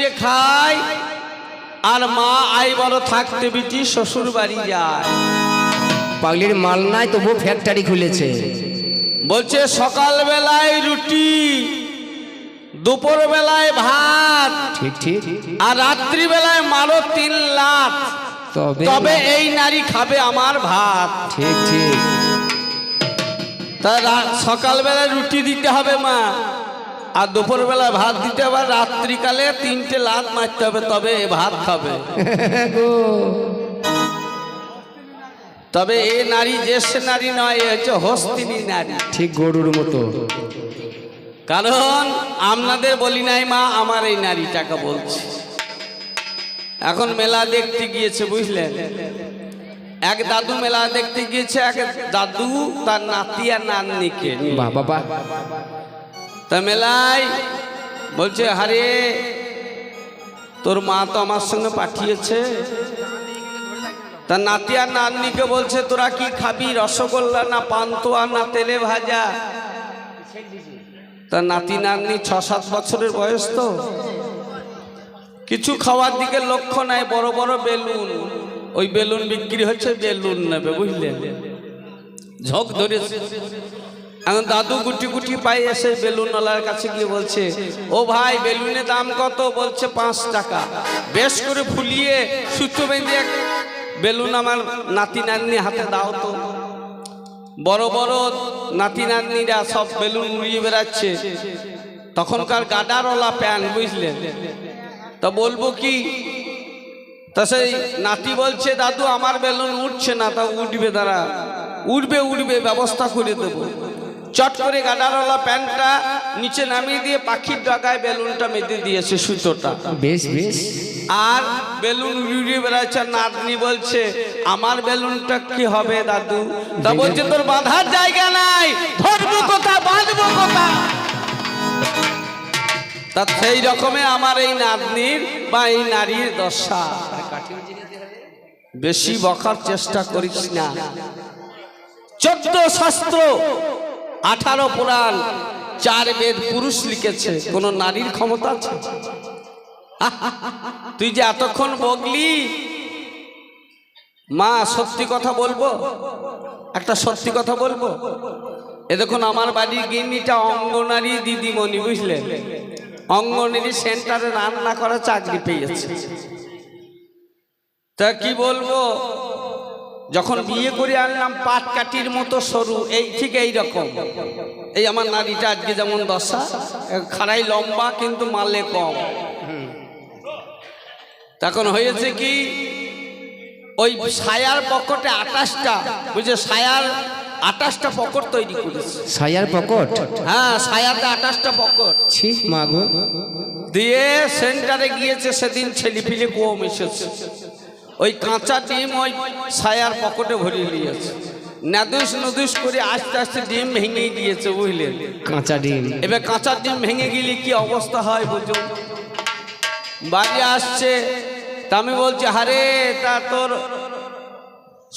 চিবিয়ে খায়, আর মা আই বড় থাকতে বিটি শ্বশুর বাড়ি যায়। পাগলির মাল নাই তবু ফ্যাক্টরি খুলেছে। বলছে সকাল বেলায় রুটি, দুপুর বেলায় ভাত, ঠিক ঠিক, আর রাত্রি বেলায় মারো 3 লাখ, তবে এই নারী খাবে আমার ভাত। ঠিক ঠিক। তা সকাল বেলায় রুটি দিতে হবে মা, আর দুপুর বেলা ভাত দিতে হবে, রাত্রিকালে 3টে লাত মারতে হবে, তবে ভাত খাবে। তবে এই নারী জ্যেষ্ঠ নারী নয়, এ হচ্ছে হস্তিনী নারী। ঠিক গরুর মতো। কারণ আপনাদের বলি নাই মা, আমার এই নারীটাকে বলছি। এখন মেলা দেখতে গিয়েছে বুঝলেন, এক দাদু মেলা দেখতে গিয়েছে, এক দাদু তার নাতি আর নাতনিকে নিয়ে। বাবা, তা মেলায় বলছে হারে তোর মা তো আমার সঙ্গে পাঠিয়েছে। তার নাতি আর নাতনিকে বলছে তোরা কি খাবি, রসগোল্লা না পান্তুয়া না তেলে ভাজা? তার নাতি নাতনি 6-7 বছরের বয়স, তো কিছু খাওয়ার দিকে লক্ষ্য নাই। বড় বড় বেলুন, ওই বেলুন বিক্রি হচ্ছে, বেলুন নেবে বুঝলেন, ঝোঁক ধরেছে। এখন দাদু গুটি গুটি পাই এসে বেলুনওয়ালার কাছে গিয়ে বলছে, ও ভাই বেলুনের দাম কত? বলছে 5 টাকা। বেশ করে ফুলিয়ে সুতো বেঁধে বেলুন আমার নাতি নাতনি হাতে দাও তো। বড় বড় নাতি নাতনিরা সব বেলুন উড়িয়ে বেড়াচ্ছে। তখনকার গাডারওয়ালা প্যান বুঝলেন। তা বলবো কি, তা সেই নাতি বলছে দাদু আমার বেলুন উঠছে না। তা উঠবে, দাঁড়া, উঠবে উঠবে, ব্যবস্থা করে দেবো। চট করে গাডারওয়ালা প্যান্টটা নিচে নামিয়ে দিয়ে পাখির ডাগায় বেলুনটা মেঁধে দিয়েছে সুতোটা। বেশ বেশ। আর বেলুন উড়িয়ে বেড়াচ্ছে। নাতনি বলছে আমার বেলুনটা কি হবে দাদু? তা বলছে তোর বাঁধার জায়গা নাই, ধরবো কোথা, বাঁধবো কোথা? তা সেই রকমে আমার এই নাতনির বা এই নারীর দশা। বেশি বকার চেষ্টা করিস না। 14 শাস্ত্র, 18 পুরাণ, 4 বেদ পুরুষ লিখেছে, কোন নারীর ক্ষমতা আছে? তুই যে এতক্ষণ বগলি মা, সত্যি কথা বলবো, একটা সত্যি কথা বলবো। এ দেখুন আমার বাড়ির গিন্নিটা অঙ্গনারী দিদিমণি বুঝলেন, অঙ্গনারী সেন্টারে রান্না করা চাকরি পেয়েছে। তা কি বলবো, যখন বিয়ে করে আনলাম পাটকাঠির মতো সরু, এই ঠিক এইরকম। এই আমার নারীটা আজকে যেমন দশা, খাড়াই লম্বা কিন্তু মালে কম। তখন হয়েছে কি, ওই সায়ার পকেটে 28টা, বুঝে, সায়ার 28টা পকেট তৈরি করেছে। সায়ার পকেট? হ্যাঁ, সায়াতে 28টা পকেট। ছি মাগো। দিয়ে সেন্টারে গিয়েছে, সেদিন ছেলেপিলে কম এসেছে। ওই কাঁচা ডিম ওই সায়ার পকেটে ভরিয়ে নিয়েছে। নাদুস নদুস করে আস্তে আস্তে ডিম ভেঙে গিয়েছে বুঝলেন, কাঁচা ডিম। এবার কাঁচা ডিম ভেঙে গেলে কি অবস্থা হয় বুঝুন। বাড়ি আসছে, তা আমি বলছি হারে তা তোর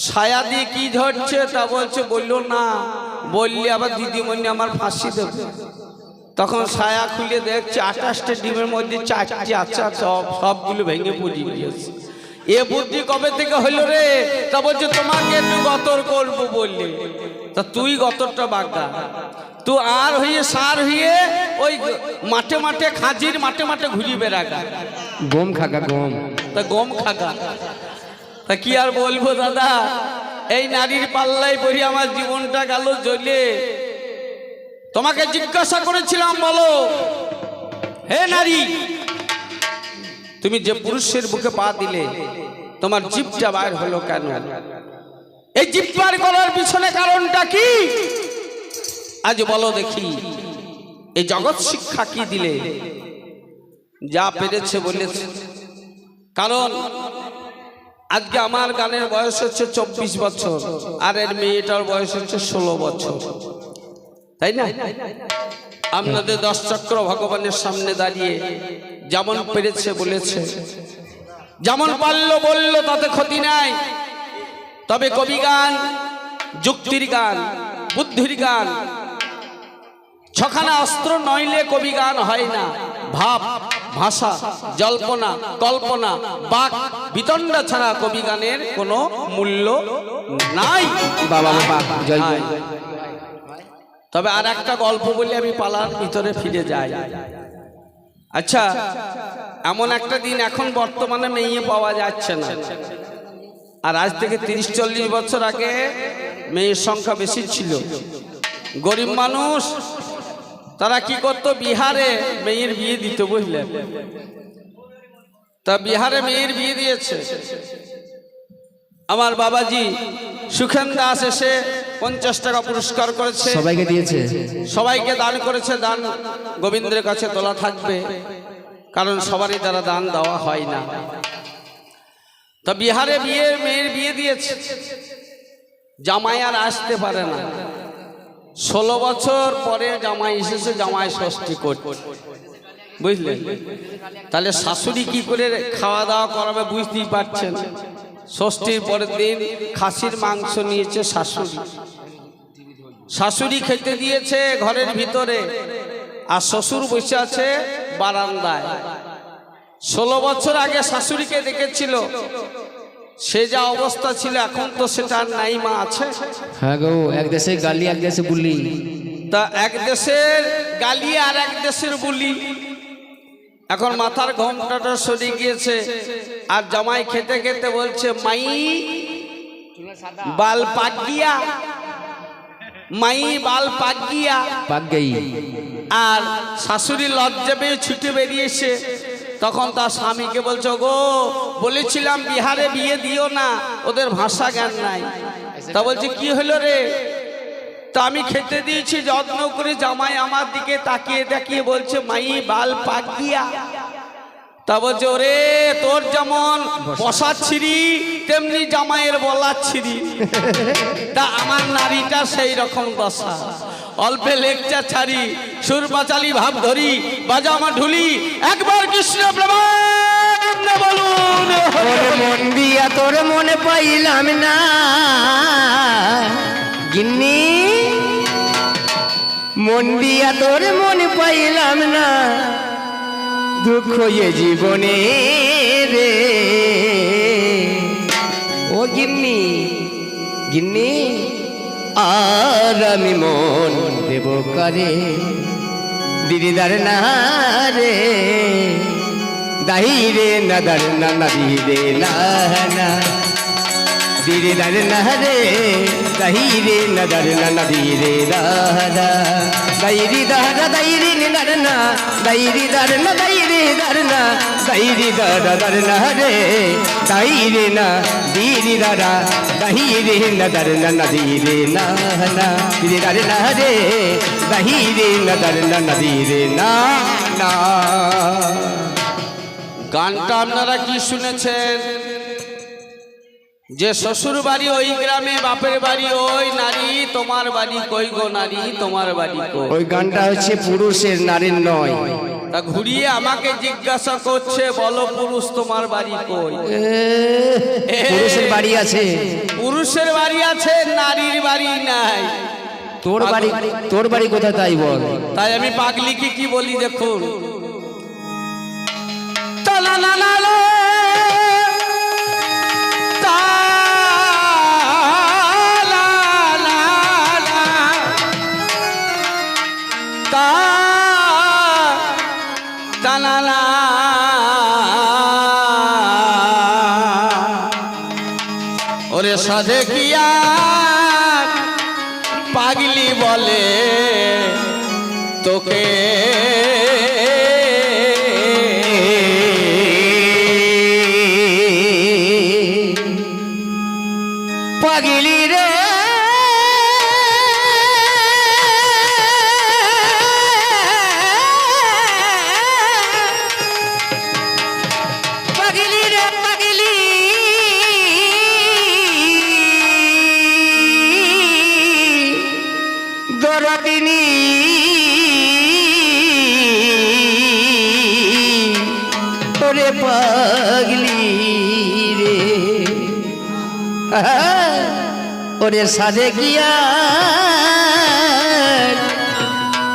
সায়া দিয়ে কি ধরছে? তা বলছে বললো না, বললে আবার দিদিমণি আমার ফাঁসি দেবে। তখন সায়া খুলে দেখছে 28টা ডিমের মধ্যে 4টি আচ্ছা, সবগুলো ভেঙে পড়ে গিয়েছে। এ বুদ্ধি কবে থেকে হইলো রে? তা বলছে তোমাকে একটু গতর করবো বললে। তা তুই গতরটা বাগা, তুই আর হইয়ে সার হইয়ে ওই মাঠে মাঠে, খাজির মাঠে মাঠে ঘুরি বেড়াগা, গম খাগা গম। তা গম খাগা। তা কি আর বলবো দাদা, এই নারীর পাল্লাই পড়ি আমার জীবনটা গেল জ্বলে। তোমাকে জিজ্ঞাসা করেছিলাম, বলো হে নারী, তুমি যে পুরুষের বুকে পা দিলে তোমার জিভটা বাইর হলো কেন? এই জিভ বার করার পিছনে কারণটা কি? আজ বলো দেখি। এই জগৎ শিক্ষা কি দিলে? যা পেরেছে বলেছে। কারণ আজকে আমার গানের বয়স হচ্ছে 24 বছর, আর এর মেয়েটার বয়স হচ্ছে 16 বছর, তাই না? আপনাদের 10 চক্র ভগবানের সামনে দাঁড়িয়ে যেমন পেরেছে বলেছে, যেমন পারল বলল, তাতে ক্ষতি নাই। তবে কবি গান যুক্তির গান, বুদ্ধির গান, ছখানা অস্ত্র নইলে কবি গান হয় না। ভাব ভাষা, জল্পনা, কল্পনা, বাক বিতণ্ডা ছাড়া কবি গানের কোনো মূল্য নাই। বাবা বাবা জয় নাই। তবে আর একটা গল্প বলে আমি পালার ভিতরে ফিরে যাই। আচ্ছা, এমন একটা দিন এখন বর্তমানে মেয়ে পাওয়া যাচ্ছে না, আর আজ থেকে 30-40 বছর আগে মেয়ের সংখ্যা বেশি ছিল। গরিব মানুষ তারা কি করত, বিহারে মেয়ের বিয়ে দিত, বুঝলেন? তা বিহারে মেয়ের বিয়ে দিয়েছে। আমার বাবাজি সুখেন দাস এসে 50 টাকা পুরস্কার করেছে, সবাইকে দিয়েছে, সবাইকে দান করেছে। দান গোবিন্দের কাছে তোলা থাকবে, কারণ সবারই দ্বারা দান দেওয়া হয় না। তা বিহারে মেয়ের বিয়ে দিয়েছে, জামাই আর আসতে পারে না। 16 বছর পরে জামাই এসেছে, জামাই ষষ্ঠী করতে, বুঝলেন? তাহলে শাশুড়ি কি করে খাওয়া দাওয়া করাবে বুঝতেই পারছেন। ষষ্ঠীর পরের দিন খাসির মাংস নিয়েছে শাশুড়ি, শাশুড়ি খেতে দিয়েছে ঘরের ভিতরে, আর শ্বশুর বসে আছে বারান্দায়। 16 বছর আগে শাশুড়িকে দেখেছিল, সে যা অবস্থা ছিল, এখন তো সেটা আর নাই। মা আছে? হ্যাঁ গো, এক দেশে গালি এক দেশে বুলি। তা এক দেশের গালি আর এক দেশের বুলি। এখন মাথার ঘোমটাটা সরে গিয়েছে, আর জামাই খেতে খেতে বলছে, মাই বাল পাক গিয়া, মাই বাল পাক গিয়া। পাক গই। আর শাশুড়ি লজ্জা পেয়ে ছুটে বেরিয়েছে। তখন তার স্বামীকে বলছো, গো বলেছিলাম বিহারে বিয়ে দিও না, ওদের ভাষা জ্ঞান নাই। তা বলছে, কি হলো রে? তা আমি খেতে দিয়েছি যত্ন করে, জামাই আমার দিকে তাকিয়ে তাকিয়ে বলছে, মাই বাল পাক দিয়া। তা বলছে, ওরে তোর যেমন বসার ছিরি তেমনি জামাইয়ের বলার ছিরি। তা আমার নারীটা সেই রকম দশা। অল্পে লেকচা ছাড়ি, সুর বাচালি ভাব ধরি, বাজা আমার ঢুলি, একবার কৃষ্ণ প্রেমানন্দে বলুন। মন দিয়া তোর মনে পাইলাম না গিন্নি, মন দিয়া তোর মনে পাইলাম না, দুঃখ এ জীবনে রে। ও গিন্নি, গিন্নি আর আমি মন দেব কারে, দিদিদার না রে, দাহিরে না দার না না দিরে না না, দিদিদার না রে, দাহিরে না দার না না দিরে না না, দাইরি দারা দাইরি নিদার না, দাইরি দার না দাইরি দার না, দাইরি দারা দার না রে, দাইরে না দিরি দারা, দাহিরে না দার না না দিরে না না, দিরে দার না রে, দাহিরে না দার না না দিরে না না। গানটা আপনারা কি শুনেছেন? যে শ্বশুর বাড়ি ওই গ্রামে, বাপের বাড়ি ওই নারী, তোমার বাড়ি কই গো নারী, তোমার বাড়ি কই। ওই গানটা হচ্ছে পুরুষের, নারীর নয়। তা ঘুরিয়ে আমাকে জিজ্ঞাসা করছে, বলো পুরুষ তোমার বাড়ি কই? পুরুষের বাড়ি আছে, পুরুষের বাড়ি আছে, নারীর বাড়ি নাই। তোর বাড়ি কোথায় তাই বল। তাই আমি পাগলিকে কি বলি দেখুন, তালা না না লো, তালা না না, তালা না, ওরে সাধে কিয়া পাগলি বলে তোকে, পাগলি রে পাগলি রে পাগলি, দরদিনী ওরে পাগলি রে, ওরে সাজে গিয়া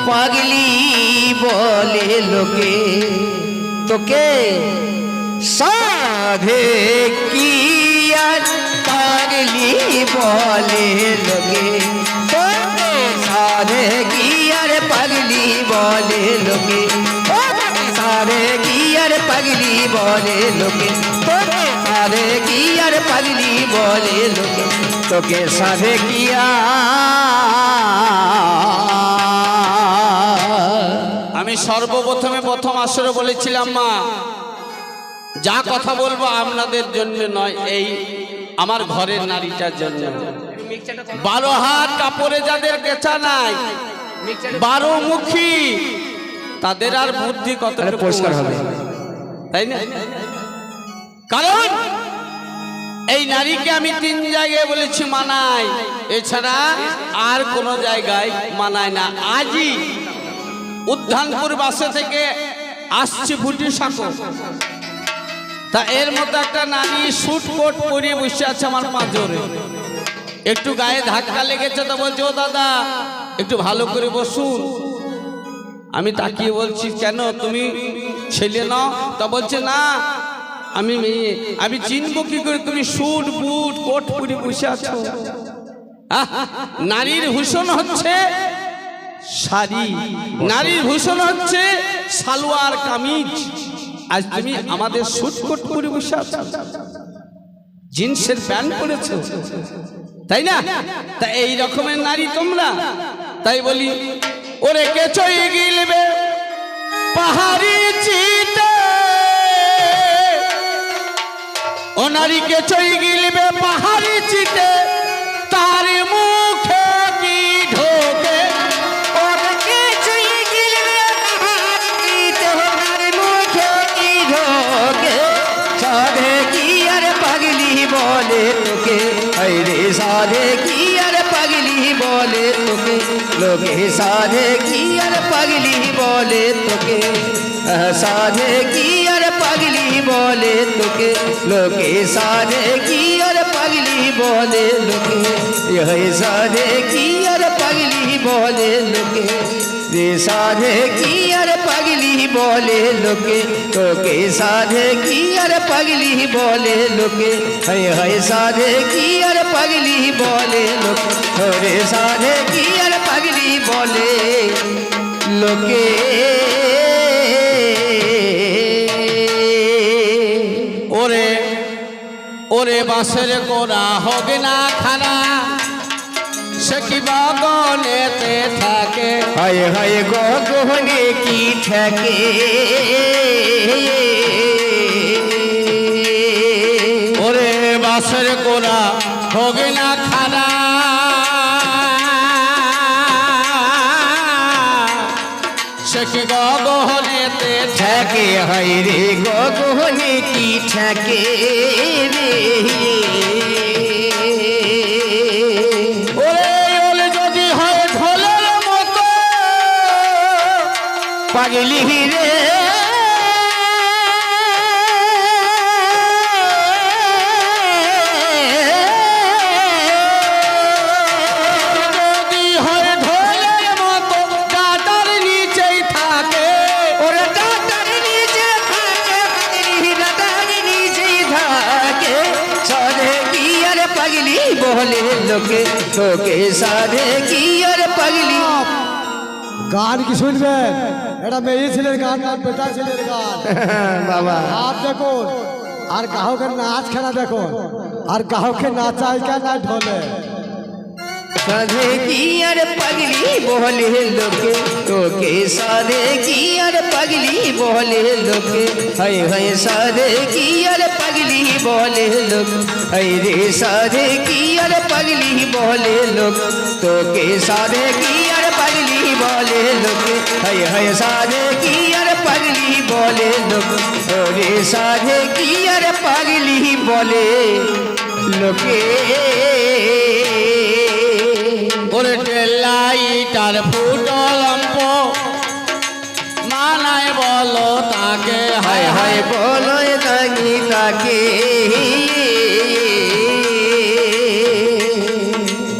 পাগলি বলে লোকে, তোকে সাধে কি আর পাগলি বলে লোকে, তোকে সাধে কি আর পাগলি বলে লোকে, সাধে কি আর পাগলি বলে লোকে, তোকে সাধে কি আর পাগলি বলে লোকে, তোকে সাধে কি আমি সর্বপ্রথমে প্রথম আসরে বলেছিলাম মা, যা কথা বলবো আপনাদের জন্য নয়, এই আমার ঘরের নারীটার জন্য। 12 হাত কাপড়ে যাদের গেছা নাই, 12 মুখী, তাদের আর বুদ্ধি কত পরিষ্কার হবে, তাই না? কারণ এই নারীকে আমি 3 জায়গায় বলেছি মানায়, এছাড়া আর কোন জায়গায় মানায় না। আজই উদ্যানপুর বাসে থেকে আসছি ফুটি সাঁকো, তা এর মতো একটা নারী স্যুট কোট পরিয়ে বসে আছে আমার পাঁজরে, একটু গায়ে ধাক্কা লেগেছে, তা বলছে ও দাদা একটু ভালো করে বসুন। আমি তাকিয়ে বলছি কেন, তুমি ছেলে নাও? তা বলছে না আমি মেয়ে। আমি চিনবো কি করে, তুমি স্যুট বুট কোট পরে বসে আছো? নারীর ভূষণ হচ্ছে শাড়ি, নারীর ভূষণ হচ্ছে সালোয়ার কামিজ। আজ তুমি আমাদের স্যুট কোট পরে বসে আছো, জিন্সের প্যান্ট পরেছো, তাই না? তা এই রকমের নারী তোমরা। তাই বলি ওরে কে চই গিলবে পাহাড়ি চিতে, ও নারীকে চই গিলবে পাহাড়ি চিতে, তার মুখে কি ঢোকে? ওরে কে চই গিলবে পাহাড়ি চিতে, তার মুখে কি ঢোকে? সাধে কি আর পাগলি বলে তোকে, রে সাধে কি আর পাগলি বলে তোকে, লোকে সাধে কি আর পাগলি বলে তোকে, সাধে কি আর পাগলি বলে তোকে, লোকে সাধে কি আর পাগলি বলে লোকে, সাধে কি আর পাগলি বলে লোকে, রে সাধে কি আর পাগলি বলে লোকে, তোকে সাধে কি আর পাগলি বলে লোকে, সাধে কি আর পাগলি বলে লোকে, রে সাধে কি আর পাগলি বলে লোকে। ওরে ওরে বাসের কোরা হবে না খানা, সে কি বাগনেতে থাকে, হায় হায় গগনে কি থাকে, ওরে বাসের কোরা হবে না খানা, সে কি গগনেতে থাকে, হায় রে গগনে কি থাকে রে, ওরে ওলে যদি হয় ঢোলের মতো পাগলি রে, যদি হয় ঢোলের মতো ডাটার নিচেই থাকে, ওরে ডাটার নিচে থাকে, পাগলি ডাটার নিচে থাকে, সাধে কি আর পাগলি বলে লোকে, তোকে সাধে কি আর পাগলি। গান কি শুনবেন? এটা মেয়ে ছেলের গান না বেটা ছেলের গান। বাবা आप দেখুন আর গ্রাহকের নাচ খেলা দেখুন, আর গ্রাহকের নাচাইকা না ঢোলে। সাধে কি আর পাগলি বলে লোকে, তোকে সাধে কি আর পাগলি বলে লোকে, হায় হায় সাধে কি আর পাগলি বলে লোক, হায় রে সাধে কি আর পাগলি বলে লোক, তোকে সাধে কি আর পাগলি বলে লোকে, হায় হায় সাধে কি আর পাগলি বলে লোক, রে সাধে কি আর পাগলি বলে লোকে। ওরে লাইটার ফুটলম্প মানায় বলো তাকে, হায় হায় বলো তাকি তাকে,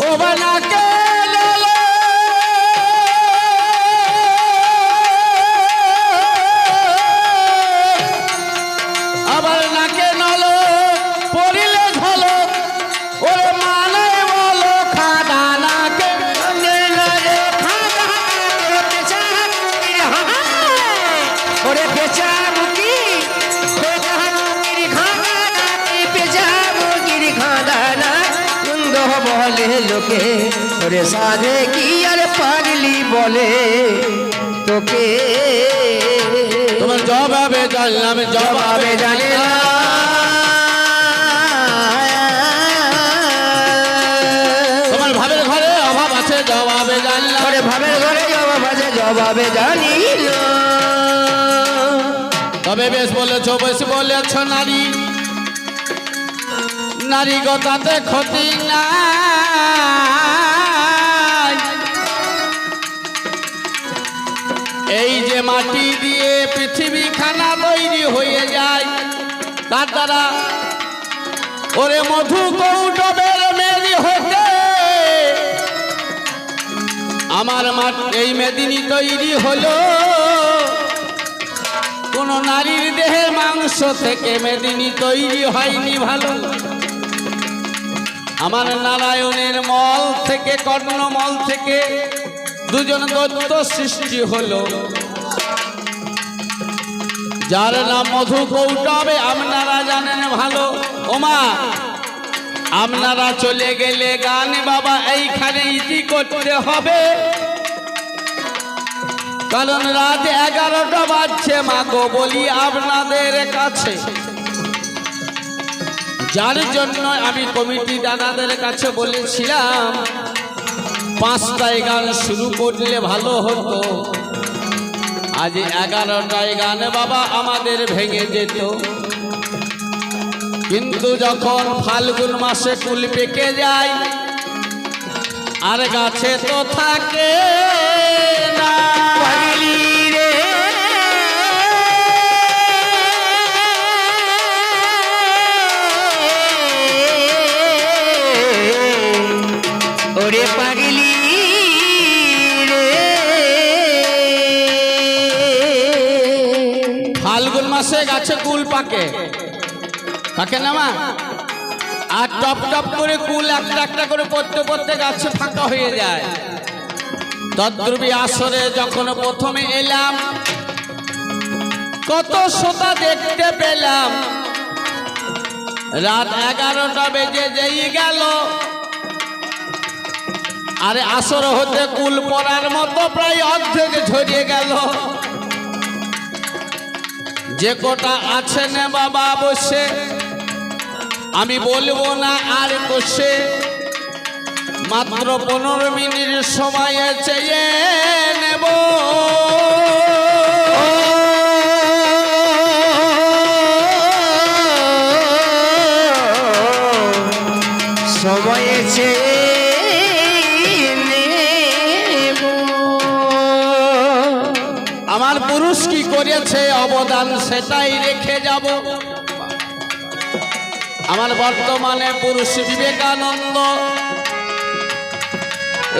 ও বানাকে তোকে ওরে সাধে কি আর পাগলি বলে তোকে তোমার জবাবে জানলাম জবাবে জানে না তোমার ভাবের ঘরে অভাব আছে জবাবে জানলাম ওরে ভাবের ঘরে জবাব আছে জবাবে জানিল তবে বেশ বলেছ বেশ বলেছ নারী নারী গতাতে ক্ষতি নাই এই যে মাটি দিয়ে পৃথিবী খানা তৈরি হয়ে যায় তার দ্বারা ওরে মধু কৌটবের মেরি হতে আমার এই মেদিনী তৈরি হলো কোন নারীর দেহের মাংস থেকে মেদিনী তৈরি হয়নি ভালো আমার নারায়ণের মল থেকে কর্ণমল থেকে দুজন দৈত্য সৃষ্টি হলো যার নাম মধু কৌটবে আপনারা জানেন ভালো ওমা আপনারা চলে গেলে গান বাবা এইখানে ইতি করতে হবে কারণ রাত 11টা বাজছে মাগো বলি আপনাদের কাছে যার জন্য আমি কমিটি দাদাদের কাছে বলেছিলাম 5টায় গান শুরু করলে ভালো হতো আজ 11টায় গান বাবা আমাদের ভেঙে যেত কিন্তু যখন ফাল্গুন মাসে কুল পেকে যায় আর গাছে তো থাকে না পাগলি রে ওরে পাগলি রে ফাল্গুন মাসে গাছে কুল পাকে পাকে না মা আর টপ টপ করে কুল একটা একটা করে পড়তে পড়তে গাছে ফাঁকা হয়ে যায় তদ্রুপী আসরে যখন প্রথমে এলাম কত শ্রোতা দেখতে পেলাম রাত 11টা বেজে যেই গেল আরে আসর হতে কুল পড়ার মতো প্রায় অর্ধেক ঝরিয়ে গেল যে কটা আছেন বাবা বসে আমি বলবো না আর বসে মাত্র 15 মিনিট সময় চেয়ে নেব সময় আমার পুরুষ কি করেছে অবদান সেটাই রেখে যাব আমার বর্তমানে পুরুষ বিবেকানন্দ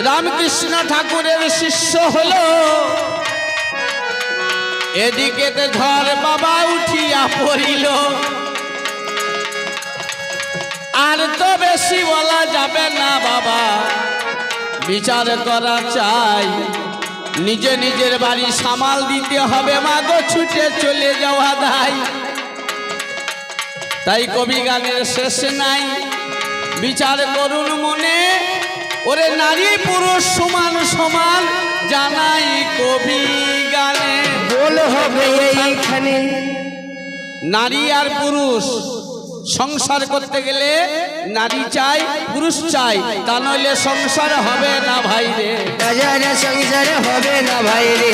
রামকৃষ্ণ ঠাকুরের শিষ্য হলো এদিকে ঝড় বাবা উঠিয়া পড়িল আর তো বেশি বলা যাবে না বাবা বিচার করা চাই নিজে নিজের বাড়ি সামাল দিতে হবে মাগো ছুটে চলে যাওয়া দায় তাই কবি গানের শেষ নাই বিচার করুন মনে ওরে নারী পুরুষ সমান সমান জানাই কবি গানে বল হবে এইখানে নারী আর পুরুষ সংসার করতে গেলে নারী চাই পুরুষ চাই তা নইলে সংসার হবে না ভাই রে বাজারে সংসার হবে না ভাই রে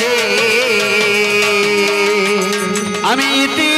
আমি ইতি